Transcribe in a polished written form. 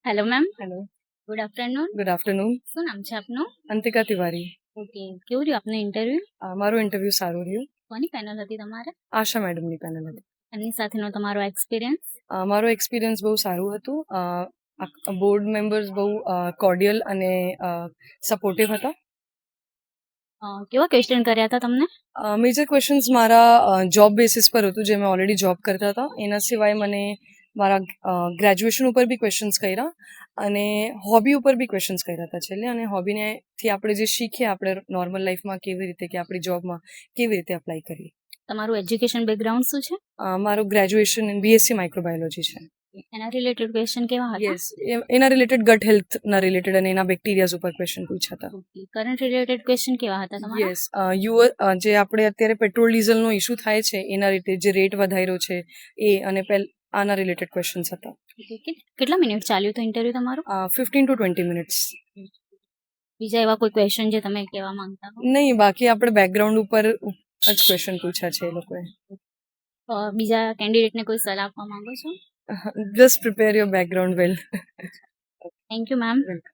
Hello ma'am, hello, good afternoon. Good afternoon. શું નામ છે આપનું? અંતિકા તિવારી. ઓકે, કેવું રહ્યું આપનું ઇન્ટરવ્યુ? મારું ઇન્ટરવ્યુ સારું રહ્યું. કોની પેનલ હતી તમારે? આશા મેડમની પેનલ હતી. એમની સાથેનો તમારો એક્સપિરિયન્સ? મારો એક્સપિરિયન્સ બહુ સારું હતું. બોર્ડ મેમ્બર્સ બહુ કોર્ડિયલ અને સપોર્ટિવ હતા. કેવા ક્વેશ્ચન કર્યા હતા તમને? મેજર ક્વેશ્ચન્સ મારા જોબ બેસિસ પર હતું, જે મેં ઓલરેડી જોબ કરતા હતા. એના સિવાય મને મારા ગ્રેજ્યુએશન ઉપર બી ક્વેશ્ચન્સ કર્યા અને હોબી ઉપર બી ક્વેશ્ચન્સ કર્યા હતા છેલ્લે. અને હોબીનેથી આપણે જે શીખીએ આપણે નોર્મલ લાઈફમાં કેવી રીતે કે આપણી જોબમાં કેવી રીતે અપ્લાય કરીએ. તમારું એજ્યુકેશન બેકગ્રાઉન્ડ શું છે? મારું ગ્રેજ્યુએશન ઇન બીએસસી માઇક્રોબાયોલોજી છે. એના રિલેટેડ ક્વેશ્ચન કેવા હતા? યસ, એના રિલેટેડ ગટ હેલ્થના રિલેટેડ અને એના બેક્ટેરિયાઝ ઉપર ક્વેશ્ચન પૂછ્યા હતા. ઓકે, કરંટ રિલેટેડ ક્વેશ્ચન કેવા હતા તમારા? યસ, જે આપણે અત્યારે પેટ્રોલ ડીઝલનો ઇસ્યુ થાય છે એના રીતે જે રેટ વધાર્યો છે એ અને આના રિલેટેડ ક્વેશ્ચન્સ હતા. કેટલા મિનિટ ચાલ્યું હતું ઇન્ટરવ્યુ તમારું? 15 to 20 મિનિટ્સ. બીજા એવા કોઈ ક્વેશ્ચન જે તમે કહેવા માંગતા હો? નહીં, બાકી આપણે બેકગ્રાઉન્ડ ઉપર જ ક્વેશ્ચન પૂછ્યા છે એ લોકોએ. બીજા કેન્ડિડેટને કોઈ સલાહ આપવા માંગો છો? Just prepare your background well. Thank you ma'am.